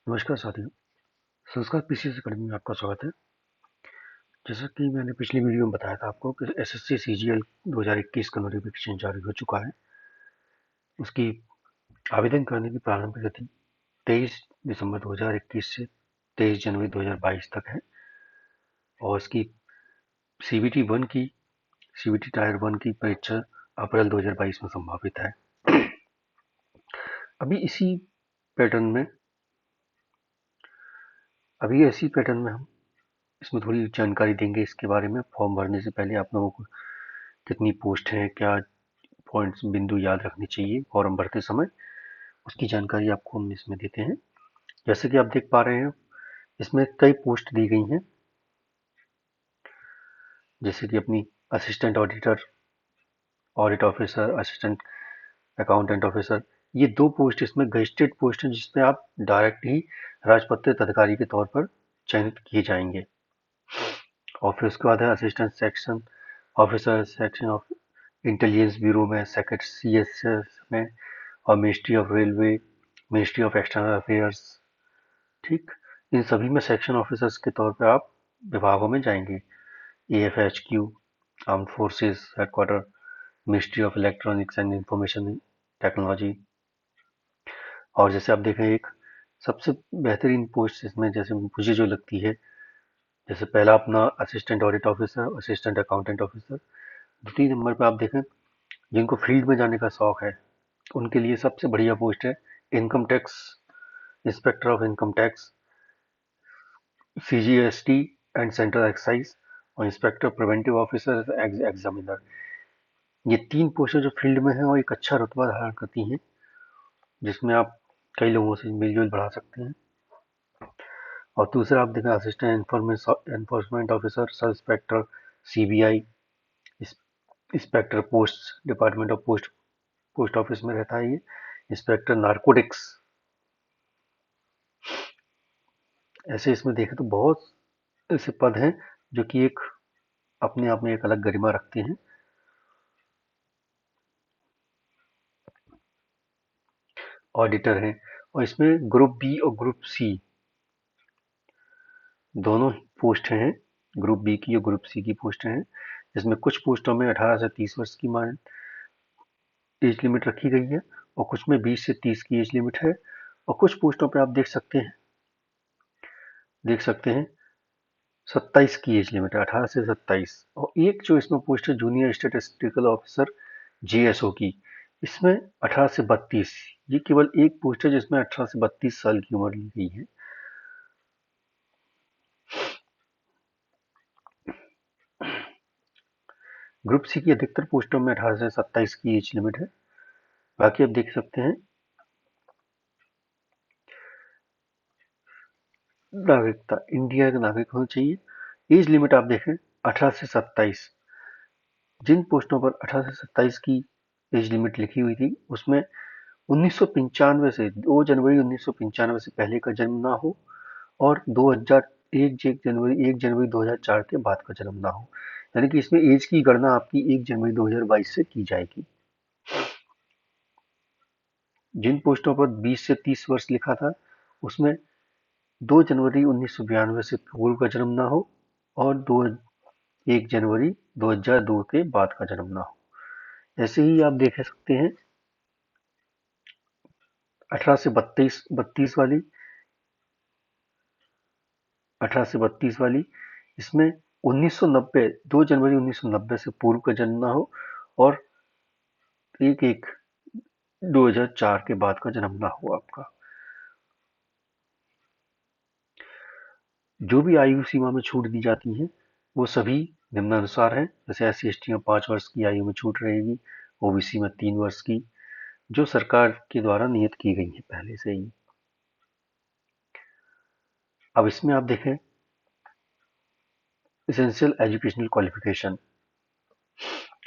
नमस्कार साथियों। संस्कार पीसीएस अकेडमी में आपका स्वागत है। जैसा कि मैंने पिछली वीडियो में बताया था आपको कि एसएससी सीजीएल 2021 का नोटिफिकेशन जारी हो चुका है। उसकी आवेदन करने की प्रारंभिक तिथि 23 दिसंबर 2021 से 23 जनवरी 2022 तक है और इसकी सीबीटी टायर 1 की परीक्षा अप्रैल 2022 में संभावित है। अभी इसी पैटर्न में हम इसमें थोड़ी जानकारी देंगे इसके बारे में। फॉर्म भरने से पहले आप लोगों को कितनी पोस्ट है, क्या पॉइंट्स बिंदु याद रखने चाहिए फॉर्म भरते समय, उसकी जानकारी आपको हम इसमें देते हैं। जैसे कि आप देख पा रहे हैं, इसमें कई पोस्ट दी गई हैं, जैसे कि अपनी assistant auditor, audit officer, assistant accountant officer. ये दो पोस्ट इसमें गेस्टेड पोस्ट हैं, जिसमें आप डायरेक्ट ही राजपत्रित अधिकारी के तौर पर चयनित किए जाएंगे। और फिर उसके बाद है assistant section officer, section of intelligence bureau में, सेक्रेटरी सीएसएस में, और ministry of railway, ministry of external affairs. ठीक, इन सभी में सेक्शन ऑफिसर्स के तौर पे आप विभागों में जाएंगे। AFHQ, armed forces headquarters, ministry of electronics and information technology. और जैसे आप देखें, एक सबसे बेहतरीन पोस्ट इसमें जैसे मुझे जो लगती है, जैसे पहला अपना assistant audit officer, assistant accountant officer. दूसरी नंबर पे आप देखें, जिनको फील्ड में जाने का शौक है उनके लिए सबसे बढ़िया पोस्ट है income tax inspector of income tax, CGST and central excise, और इंस्पेक्टर प्रिवेंटिव ऑफिसर एग्जामिनर। ये तीन पोस्टें जो फील्ड में है और एक अच्छा रुतबा धारण करती हैं, जिसमें आप कई लोगों से मेलजोल बढ़ा सकते हैं। और दूसरा आप देखें, assistant enforcement officer, sub inspector CBI, inspector post department of post office में रहता है ये, इंस्पेक्टर नार्कोटिक्स। ऐसे इसमें देखें तो बहुत ऐसे पद हैं जो कि एक अपने आप में एक अलग गरिमा रखते हैं। ऑडिटर हैं, और इसमें ग्रुप बी और ग्रुप सी दोनों पोस्ट हैं। ग्रुप बी की और ग्रुप सी की पोस्ट हैं, जिसमें कुछ पोस्टों में 18 से 30 वर्ष की एज लिमिट रखी गई है, और कुछ में 20 से 30 की एज लिमिट है। और कुछ पोस्टों पे आप देख सकते हैं 27 की एज लिमिट है, 18 से 27। और एक जो इसमें पोस्ट है जूनियर स्टैटिस्टिकल ऑफिसर जेएसओ की, इसमें 18 से 32। ये केवल एक पोस्ट है जिसमें 18 से 32 साल की उम्र ली गई है। ग्रुप सी की अधिकतर पोस्टों में 18 से 27 की एज लिमिट है। बाकी आप देख सकते हैं, नागरिकता इंडिया का नागरिक होना चाहिए। एज लिमिट आप देखें 18 से 27। जिन पोस्टों पर 18 से 27 की एज लिमिट लिखी हुई थी, उसमें 1995 से 2 जनवरी 1995 से पहले का जन्म ना हो, और 2001 1 जनवरी 2004 के बाद का जन्म ना हो। यानी कि इसमें एज की गणना आपकी 1 जनवरी 2022 से की जाएगी। जिन पोस्टों पर 20 से 30 वर्ष लिखा था, उसमें 2 जनवरी 1992 से पूर्व का जन्म ना हो, और 1 जनवरी 2002 के बाद का जन्म ना हो। ऐसे ही आप देख सकते हैं 18 से 32 वाली, 18 से 32 वाली, इसमें 1990 2 जनवरी 1990 से पूर्व का जन्म ना हो, और 1 2004 के बाद का जन्म ना हो आपका। जो भी आयु सीमा में छूट दी जाती है वो सभी निम्नानुसार हैं। जैसे SC/ST में 5 वर्ष की आयु में छूट रहेगी, ओबीसी में 3 वर्ष की, जो सरकार के द्वारा नियत की गई है पहले से ही। अब इसमें आप देखें, एसेंशियल एजुकेशनल क्वालिफिकेशन,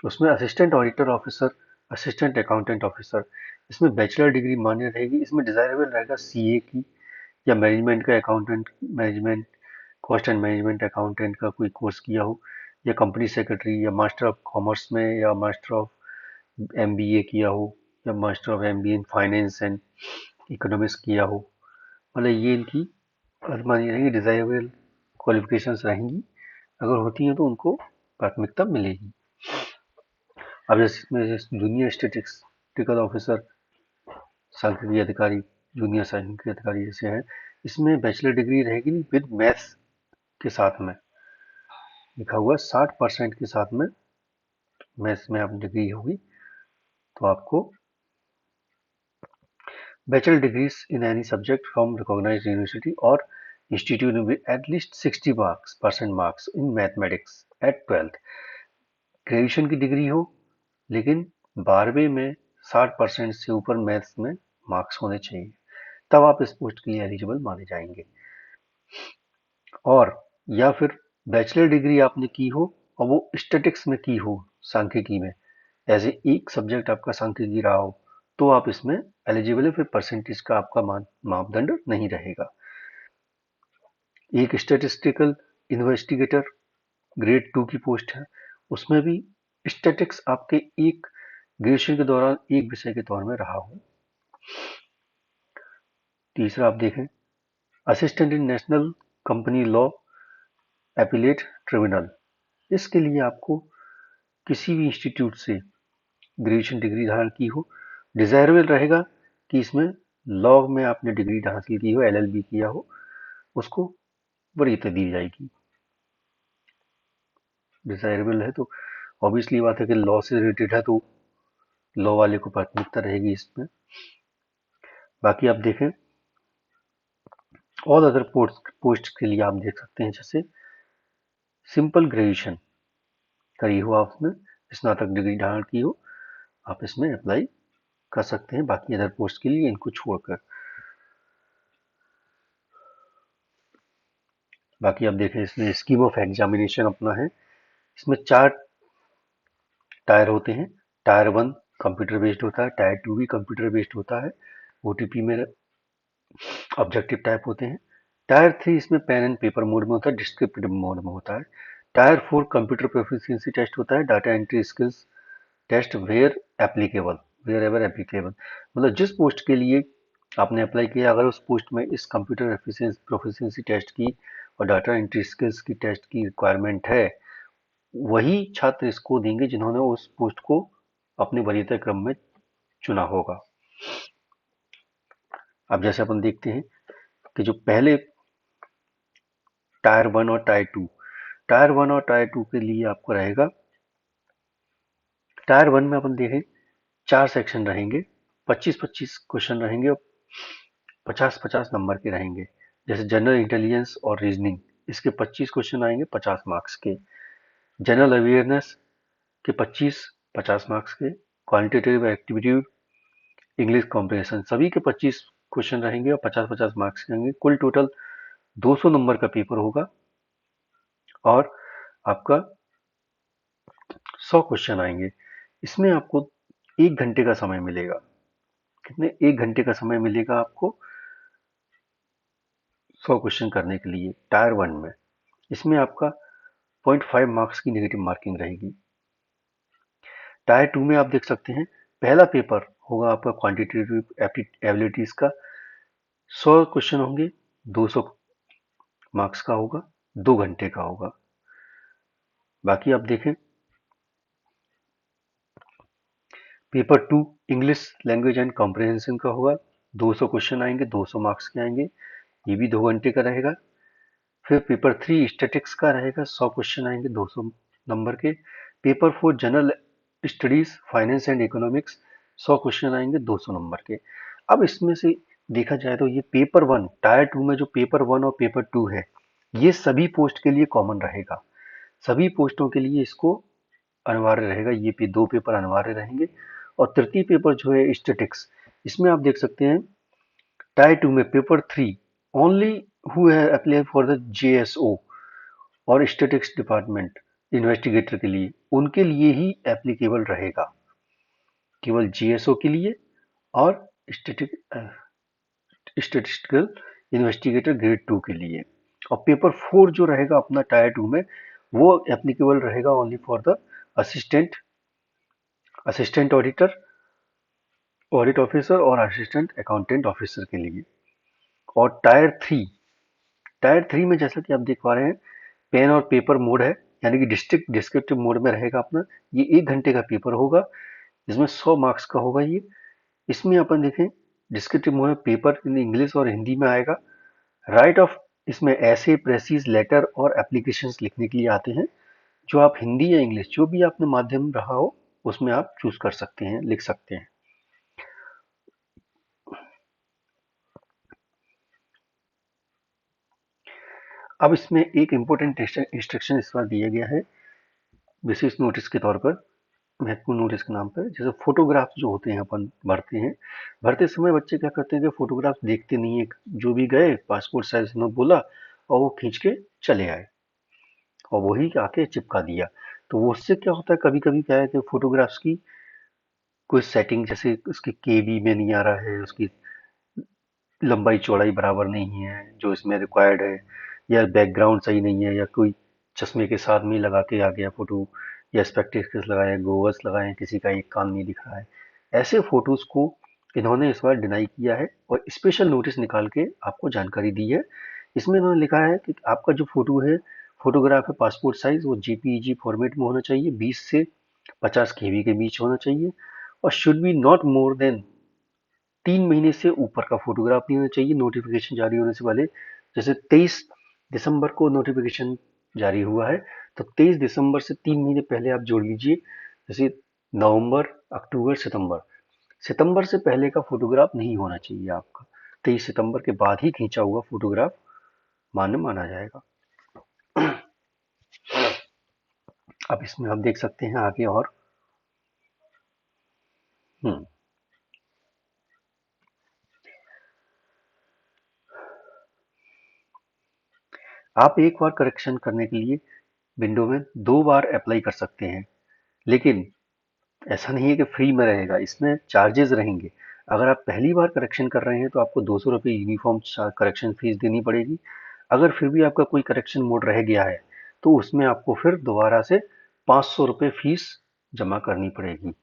उसमें assistant auditor officer, assistant accountant officer, इसमें बैचलर डिग्री मान्य रहेगी। इसमें डिजायरेबल रहेगा सीए की, या मैनेजमेंट का accountant, management cost and management accountant का कोई कोर्स किया हो, या कंपनी सेक्रेटरी, या मास्टर ऑफ कॉमर्स में, या मास्टर ऑफ एमबीए किया हो, या master of MBA in finance and economics किया हो। मतलब ये इनकी मानी रहेंगी, डिजायरेबल क्वालिफिकेशंस रहेंगी, अगर होती हैं तो उनको प्राथमिकता मिलेगी। अब जैसे जूनियर स्टेटिस्टिकल ऑफिसर, सांख्यिकी अधिकारी, जूनियर सांख्यिकी अधिकारी जैसे हैं, इसमें बैचलर डिग्री रहेगी विद मैथ्स के साथ में, लिखा हुआ 60% के साथ में मैथ्स में आप डिग्री होगी तो आपको bachelor degrees in any subject from recognised university और institute with at least 60% marks in mathematics at 12th। Graduation की डिग्री हो लेकिन 12वीं में 60% से ऊपर मैथ्स में मार्क्स होने चाहिए, तब आप इस पोस्ट के लिए एलिजिबल माने जाएंगे। और या फिर बैचलर डिग्री आपने की हो और वो स्टैटिक्स में की हो, सांख्यिकी में, एज ए एक सब्जेक्ट आपका सांख्यिकी रहा हो, तो आप इसमें एलिजिबल है, फिर परसेंटेज का आपका मापदंड नहीं रहेगा। एक स्टैटिस्टिकल इन्वेस्टिगेटर ग्रेड 2 की पोस्ट है, उसमें भी स्टैटिक्स आपके एक ग्रेजुएशन के दौरान एक विषय के तौर में रहा हो। तीसरा आप देखें, assistant in national company law appellate tribunal, इसके लिए आपको किसी भी इंस्टीट्यूट से ग्रेजुएशन डिग्री धारण की हो, डिजायरेबल रहेगा कि इसमें लॉ में आपने डिग्री हासिल की हो, एलएलबी किया हो, उसको वरीयता दी जाएगी। डिजायरेबल है तो ऑब्वियसली बात है कि लॉ से रिलेटेड है तो लॉ वाले को प्राथमिकता रहेगी इसमें। बाकी आप देखें ऑल अदर पोस्ट के लिए आप देख सकते हैं, जैसे सिंपल ग्रेजुएशन करी हो आपने, स्नातक डिग्री धारण की हो, आप इसमें अप्लाई कर सकते हैं, बाकी अदर पोस्ट के लिए इनको छोड़कर। बाकी आप देखें इसमें स्कीम ऑफ एग्जामिनेशन अपना है, इसमें 4 टायर होते हैं। टायर 1 कंप्यूटर बेस्ड होता है, टायर 2 भी कंप्यूटर बेस्ड होता है, ओटीपी में ऑब्जेक्टिव टाइप होते हैं। टायर 3 इसमें पेन एंड पेपर मोड में होता है, डिस्क्रिप्टिव मोड में होता है। टायर 4 कंप्यूटर प्रोफिशिएंसी टेस्ट होता है, data entry skills test where applicable, wherever applicable, मतलब जिस पोस्ट के लिए आपने अप्लाई किया, अगर उस पोस्ट में इस कंप्यूटर प्रोफिशिएंसी टेस्ट की और डाटा एंट्री स्किल्स की टेस्ट की रिक्वायरमेंट है, वही छात्र इसको देंगे जिन्होंने उस पोस्ट को अपने वरीयता क्रम में चुना होगा। अब जैसे अपन देखते हैं कि जो पहले टायर 1 और टायर 2, टायर 1 और टायर 2 के लिए आपको रहेगा, टायर 1 में अपन देखें 4 सेक्शन रहेंगे, 25-25 क्वेश्चन रहेंगे और 50-50 नंबर के रहेंगे। जैसे जनरल इंटेलिजेंस और रीजनिंग, इसके 25 क्वेश्चन आएंगे 50 मार्क्स के। जनरल अवेयरनेस के 25 50 मार्क्स के। क्वांटिटेटिव एप्टीट्यूड, इंग्लिश कॉम्प्रिहेंशन, सभी के 25 क्वेश्चन रहेंगे और 50-50 मार्क्स के होंगे। कुल टोटल 200 नंबर का पेपर होगा और आपका 100 क्वेश्चन आएंगे। इसमें आपको 1 घंटे का समय मिलेगा। कितने? 1 घंटे का समय मिलेगा आपको 100 क्वेश्चन करने के लिए टायर 1 में। इसमें आपका 0.5 मार्क्स की नेगेटिव मार्किंग रहेगी। टायर 2 में आप देख सकते हैं, पहला पेपर होगा आपका क्वांटिटेटिव एबिलिटीज का, 100 क्वेश्चन होंगे, 200 मार्क्स का होगा, 2 घंटे का होगा। बाकी आप देखें paper 2 English language and comprehension का होगा, 200 क्वेश्चन आएंगे, 200 मार्क्स के आएंगे, ये भी 2 घंटे का रहेगा। फिर पेपर 3 स्टैटिक्स का रहेगा, 100 क्वेश्चन आएंगे 200 नंबर के। Paper 4 general studies finance and economics, 100 question आएंगे 200 नंबर के। अब इसमें से देखा जाए तो ये पेपर 1 टायर 2 में जो पेपर 1 और पेपर 2 है, ये सभी पोस्ट के लिए कॉमन रहेगा, सभी पोस्टों के लिए इसको अनिवार्य रहेगा, ये 2 पेपर अनिवार्य रहेंगे। और तृतीय पेपर जो है स्टैटिक्स, इसमें आप देख सकते हैं टायर 2 में पेपर 3 ओनली हु है अप्लाई फॉर द जेएसओ और स्टैटिक्स डिपार्टमेंट इन्वेस्टिगेटर के लिए, उनके लिए ही एप्लीकेबल रहेगा, केवल जीएसओ के लिए और स्टैटिस्टिकल इन्वेस्टिगेटर ग्रेड 2 के लिए। और पेपर 4 जो रहेगा अपना टायर 2 में, वो एप्लीकेबल रहेगा only for the assistant assistant auditor, audit officer और असिस्टेंट अकाउंटेंट ऑफिसर के लिए। और टायर 3 में जैसा कि आप देख पा रहे हैं, पेन और पेपर मोड है, यानी कि डिस्ट्रिक्ट डिस्क्रिप्टिव मोड में रहेगा अपना। ये 1 घंटे का पेपर होगा, जिसमें 100 मार्क्स का होगा ये। इसमें अपन देखें, डिस्क्रिप्टिव मोड में पेपर इन इंग्लिश और हिंदी में आएगा। राइट ऑफ इसमें ऐसे, प्रेसिस, लेटर और एप्लीकेशंस लिखने के लिए आते हैं, जो आप हिंदी या इंग्लिश जो भी आपने माध्यम रहा हो उसमें आप चूज कर सकते हैं, लिख सकते हैं। अब इसमें एक इम्पोर्टेंट इंस्ट्रक्शन इस बार दिया गया है विशेष नोटिस के तौर पर, महत्वपूर्ण नोटिस के नाम पर। जैसे फोटोग्राफ्स जो होते हैं अपन भरते हैं, भरते समय बच्चे क्या करते हैं कि फोटोग्राफ्स देखते नहीं है, जो भी गए पासपोर्ट साइज में बोला और वो खींच के चले आए और वही आके चिपका दिया। तो वो उससे क्या होता है, कभी कभी क्या है कि फोटोग्राफ्स की कोई सेटिंग, जैसे उसकी केबी में नहीं आ रहा है, उसकी लंबाई चौड़ाई बराबर नहीं है जो इसमें रिक्वायर्ड है, या बैकग्राउंड सही नहीं है, या कोई चश्मे के साथ में लगा के आ गया फोटो, या स्पेक्टेकल्स लगाए, गोगल्स लगाए, किसी का एक कान नहीं दिख रहा है। ऐसे फोटोज को इन्होंने इस बार डिनाई किया है और स्पेशल नोटिस निकाल के आपको जानकारी दी है। इसमें इन्होंने लिखा है कि आपका जो फोटो है, फोटोग्राफ है पासपोर्ट साइज, वो जेपीईजी फॉर्मेट में होना चाहिए, 20 से 50 केबी के बीच होना चाहिए, और should be not more than 3 महीने से ऊपर का फोटोग्राफ नहीं होना चाहिए नोटिफिकेशन जारी होने से पहले। जैसे 23 दिसंबर को नोटिफिकेशन जारी हुआ है, तो 23 दिसंबर से 3 महीने पहले आप जोड़ लीजिए। जैसे नवंबर, अक्टूबर, सितंबर, सितंबर से पहले का फोटोग्राफ नहीं होना चाहिए आपका। 23 सितंबर के बाद ही खींचा हुआ फोटोग्राफ मान्य माना जाएगा। अब इसमें आप देख सकते हैं आगे और हम्म आप एक बार करेक्शन करने के लिए विंडो में 2 बार अप्लाई कर सकते हैं, लेकिन ऐसा नहीं है कि फ्री में रहेगा, इसमें चार्जेस रहेंगे। अगर आप पहली बार करेक्शन कर रहे हैं तो आपको 200 रुपये यूनिफॉर्म करेक्शन फीस देनी पड़ेगी। अगर फिर भी आपका कोई करेक्शन मोड रह गया है तो उसमें आपको फिर दोबारा से 500 रुपये फीस जमा करनी पड़ेगी।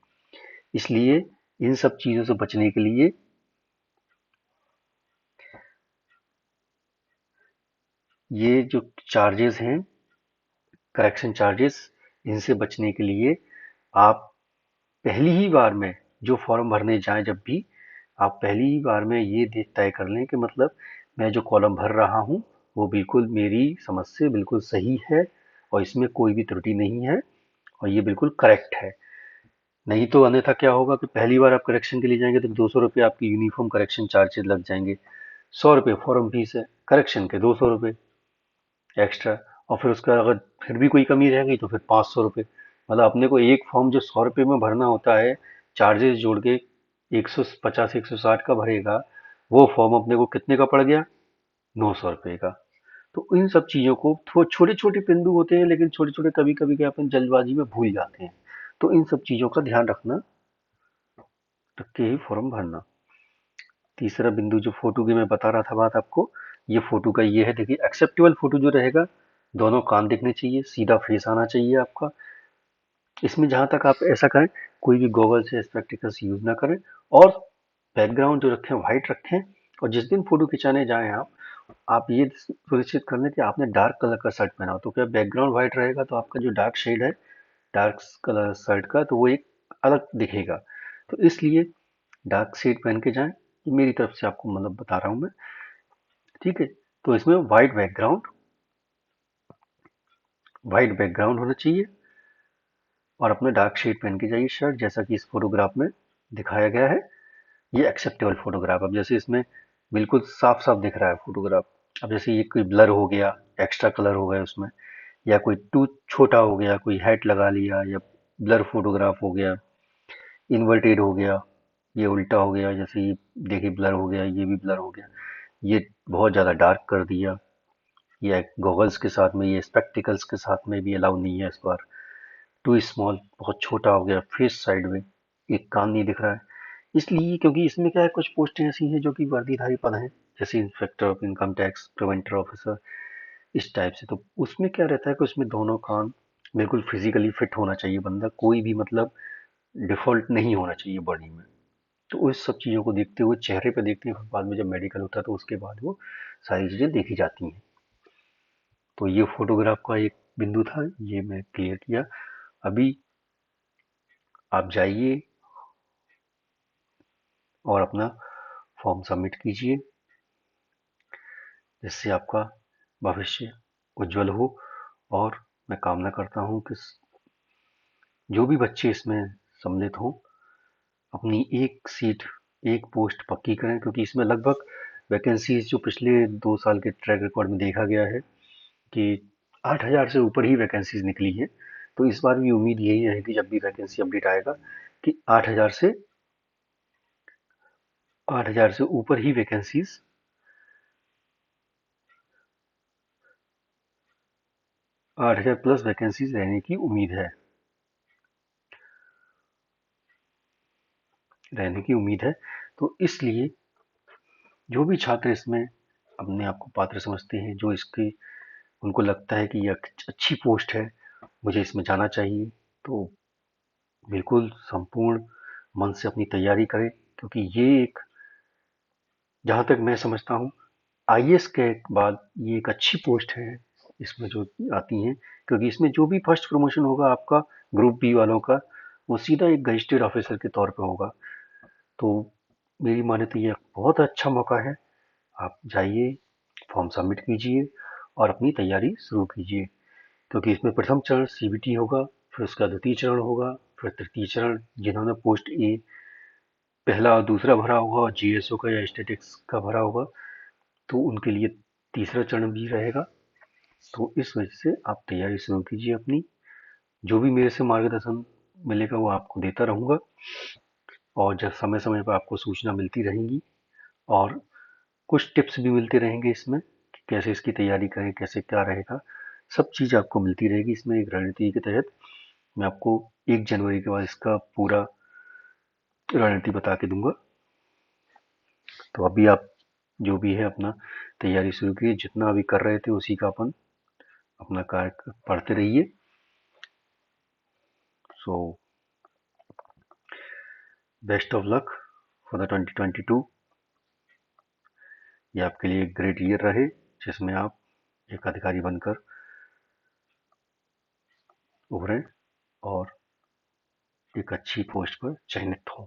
इसलिए इन सब चीज़ों से बचने के लिए ये जो चार्जेस हैं, करेक्शन चार्जेस, इनसे बचने के लिए आप पहली ही बार में जो फॉर्म भरने जाएं, जब भी आप पहली ही बार में ये तय कर लें कि मतलब मैं जो कॉलम भर रहा हूँ वो बिल्कुल मेरी समझ से बिल्कुल सही है और इसमें कोई भी त्रुटि नहीं है और ये बिल्कुल करेक्ट है। नहीं तो अन्यथा क्या होगा कि पहली बार आप करेक्शन के लिए जाएंगे तो 200 रुपये आपकी यूनिफॉर्म करेक्शन चार्जेस लग जाएंगे। 100 रुपये फॉर्म फीस है, करेक्शन के 200 रुपये एक्स्ट्रा, और फिर उसका अगर फिर भी कोई कमी रह गई तो फिर 500 रुपये। मतलब अपने को एक फॉर्म जो 100 रुपये में भरना होता है, चार्जेस जोड़ के 150 160 का भरेगा, वो फॉर्म अपने को कितने का पड़ गया, 900 रुपये का। तो इन सब चीज़ों को, छोटे छोटे बिंदु होते हैं लेकिन छोटे छोटे कभी कभी क्या अपन जल्दबाजी में भूल जाते हैं, तो इन सब चीज़ों का ध्यान रख के ही फॉर्म भरना। तीसरा बिंदु जो फोटो की मैं बता रहा था बात आपको, ये फोटो का ये है, देखिए एक्सेप्टेबल फोटो जो रहेगा, दोनों कान दिखने चाहिए, सीधा फेस आना चाहिए आपका। इसमें जहां तक आप ऐसा करें, कोई भी गॉगल्स या स्पेक्टिकल्स यूज ना करें, और बैकग्राउंड जो रखें व्हाइट रखें। और जिस दिन फोटो खिंचाने जाएं आप ये सुनिश्चित कर लें कि आपने डार्क कलर का शर्ट पहना हो, तो क्या बैकग्राउंड व्हाइट रहेगा तो आपका जो डार्क शेड है डार्क कलर शर्ट का, तो वो एक अलग दिखेगा। तो इसलिए डार्क शेड पहन के जाएं, ये मेरी तरफ से आपको मतलब बता रहा हूं मैं। ठीक है, तो इसमें व्हाइट बैकग्राउंड होना चाहिए और अपने डार्क शेड पहन के जाइए शर्ट, जैसा कि इस फोटोग्राफ में दिखाया गया है। ये एक्सेप्टेबल फोटोग्राफ, अब जैसे इसमें बिल्कुल साफ साफ दिख रहा है फोटोग्राफ। अब जैसे ये कोई ब्लर हो गया, एक्स्ट्रा कलर हो गया उसमें, या कोई टू छोटा हो गया, कोई हेड लगा लिया, या ब्लर फोटोग्राफ हो गया, इन्वर्टेड हो गया, ये उल्टा हो गया, जैसे ये देखिए ब्लर हो गया, ये भी ब्लर हो गया, ये बहुत ज़्यादा डार्क कर दिया, ये गॉगल्स के साथ में, ये स्पेक्टिकल्स के साथ में भी अलाउ नहीं है इस बार। टू स्मॉल, बहुत छोटा हो गया, फेस साइड में, एक कान नहीं दिख रहा है। इसलिए क्योंकि इसमें क्या है, कुछ पोस्टें ऐसी हैं जो कि वर्दीधारी पद हैं, जैसे inspector of income tax, preventer officer, इस टाइप से। तो उसमें क्या रहता है कि उसमें दोनों कान बिल्कुल फिजिकली फिट होना चाहिए बंदा, कोई भी मतलब डिफॉल्ट नहीं होना चाहिए बॉडी में। तो उस सब चीज़ों को देखते हुए चेहरे पे देखते हैं, फिर बाद में जब मेडिकल होता है तो उसके बाद वो सारी चीज़ें देखी जाती हैं। तो ये फोटोग्राफ का एक बिंदु था, ये मैं क्लियर किया। अभी आप जाइए और अपना फॉर्म सबमिट कीजिए, जिससे आपका भविष्य उज्जवल हो। और मैं कामना करता हूँ कि जो भी बच्चे इसमें सम्मिलित हों, अपनी एक सीट, एक पोस्ट पक्की करें, क्योंकि इसमें लगभग वैकेंसीज जो पिछले 2 साल के ट्रैक रिकॉर्ड में देखा गया है कि 8,000 से ऊपर ही वैकेंसीज निकली हैं। तो इस बार भी उम्मीद यही रहेगी जब भी वैकेंसी अपडेट आएगा कि 8,000 से ऊपर ही वैकेंसीज, 8,000 प्लस वैकेंसीज रहने की उम्मीद है। तो इसलिए जो भी छात्र इसमें अपने आप को पात्र समझते हैं, जो इसकी उनको लगता है कि यह अच्छी पोस्ट है, मुझे इसमें जाना चाहिए, तो बिल्कुल संपूर्ण मन से अपनी तैयारी करें, क्योंकि ये एक, जहाँ तक मैं समझता हूँ, आईएएस के बाद ये एक अच्छी पोस्ट है इसमें जो आती हैं, क्योंकि इसमें जो भी फर्स्ट प्रमोशन होगा आपका ग्रुप बी वालों का, वो सीधा एक गजिस्टेड ऑफिसर के तौर पे होगा। तो मेरी माने तो ये बहुत अच्छा मौका है। आप जाइए, फॉर्म सबमिट कीजिए और अपनी तैयारी शुरू कीजिए, क्योंकि इसमें प्रथम चरण सीबीटी होगा, फिर उसका द्वितीय चरण होगा, फिर तृतीय चरण जिन्होंने पोस्ट ए पहला और दूसरा भरा होगा और जीएसओ का या स्टैटिक्स का भरा होगा, तो उनके लिए तीसरा चरण भी रहेगा। तो इस वजह से आप तैयारी शुरू कीजिए अपनी। जो भी मेरे से मार्गदर्शन मिलेगा वो आपको देता रहूँगा, और जब समय समय पर आपको सूचना मिलती रहेंगी, और कुछ टिप्स भी मिलते रहेंगे इसमें कि कैसे इसकी तैयारी करें, कैसे क्या रहेगा, सब चीज़ आपको मिलती रहेगी इसमें एक रणनीति के तहत। मैं आपको 1 जनवरी के बाद इसका पूरा रणनीति बता के दूंगा। तो अभी आप जो भी है अपना तैयारी शुरू कीजिए, जितना अभी कर रहे थे उसी का अपन अपना कार्य पढ़ते रहिए। So best of luck for the 2022। ये आपके लिए एक ग्रेट ईयर रहे, जिसमें आप एक अधिकारी बनकर उभरें और एक अच्छी पोस्ट पर चयनित हों।